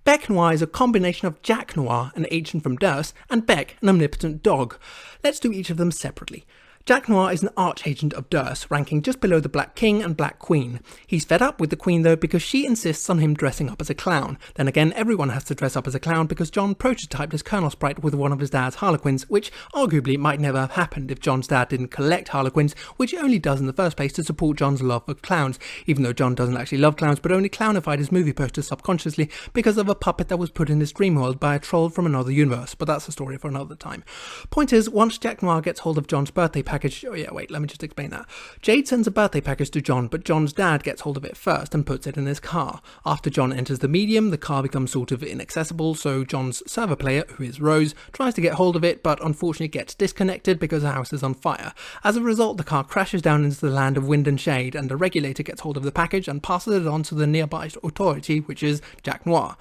Beck Noir is a combination of Jack Noir, an agent from Durst, and Beck, an omnipotent dog. Let's do each of them separately. Jack Noir is an arch-agent of Durst, ranking just below the Black King and Black Queen. He's fed up with the Queen though because she insists on him dressing up as a clown. Then again, everyone has to dress up as a clown because John prototyped his Colonel Sprite with one of his dad's Harlequins, which arguably might never have happened if John's dad didn't collect Harlequins, which he only does in the first place to support John's love of clowns, even though John doesn't actually love clowns but only clownified his movie poster subconsciously because of a puppet that was put in his dream world by a troll from another universe, but that's a story for another time. Point is, once Jack Noir gets hold of John's birthday package, let me just explain that. Jade sends a birthday package to John, but John's dad gets hold of it first and puts it in his car. After John enters the medium, the car becomes sort of inaccessible, so John's server player, who is Rose, tries to get hold of it, but unfortunately gets disconnected because the house is on fire. As a result, the car crashes down into the land of wind and shade, and the regulator gets hold of the package and passes it on to the nearby authority, which is Jack Noir.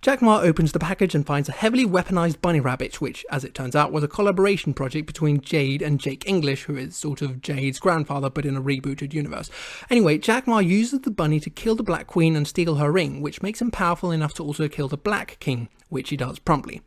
Jack Noir opens the package and finds a heavily weaponized bunny rabbit, which, as it turns out, was a collaboration project between Jade and Jake English, who is sort of Jade's grandfather but in a rebooted universe. Anyway, Jack Noir uses the bunny to kill the Black Queen and steal her ring, which makes him powerful enough to also kill the Black King, which he does promptly.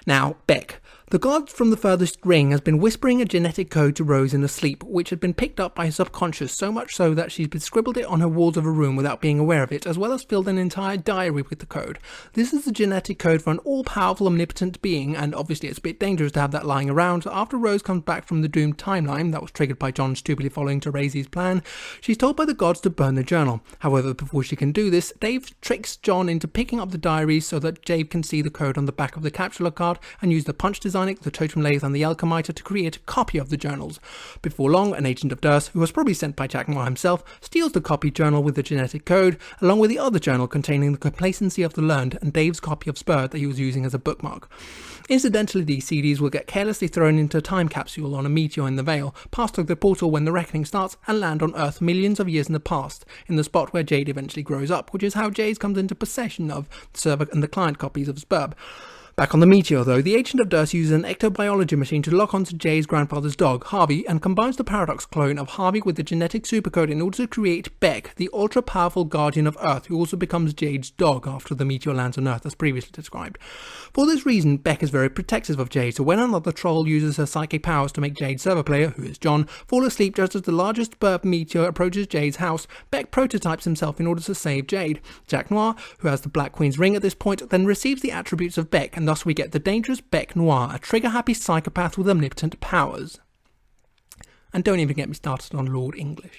Now, Beck. The god from the furthest ring has been whispering a genetic code to Rose in her sleep, which had been picked up by her subconscious, so much so that she's scribbled it on her walls of a room without being aware of it, as well as filled an entire diary with the code. This is the genetic code for an all-powerful omnipotent being, and obviously it's a bit dangerous to have that lying around. After Rose comes back from the doomed timeline that was triggered by John stupidly following Teresa's plan, she's told by the gods to burn the journal. However, before she can do this, Dave tricks John into picking up the diary so that Jade can see the code on the back of the capsular card and use the punch design, the totem lathe and the alchemiter to create a copy of the journals. Before long, an agent of Durst, who was probably sent by Jack Noir himself, steals the copied journal with the genetic code, along with the other journal containing the complacency of the learned and Dave's copy of Spur that he was using as a bookmark. Incidentally, these CDs will get carelessly thrown into a time capsule on a meteor in the Veil, pass through the portal when the reckoning starts, and land on Earth millions of years in the past, in the spot where Jade eventually grows up, which is how Jade comes into possession of the server and the client copies of Spur. Back on the meteor though, the agent of Durst uses an ectobiology machine to lock onto Jay's grandfather's dog, Harvey, and combines the paradox clone of Harvey with the genetic supercode in order to create Beck, the ultra-powerful guardian of Earth, who also becomes Jade's dog after the meteor lands on Earth, as previously described. For this reason, Beck is very protective of Jade, so when another troll uses her psychic powers to make Jade's server player, who is John, fall asleep just as the largest burp meteor approaches Jade's house, Beck prototypes himself in order to save Jade. Jack Noir, who has the Black Queen's ring at this point, then receives the attributes of Beck, and thus we get the dangerous Beck Noir, a trigger-happy psychopath with omnipotent powers. And don't even get me started on Lord English.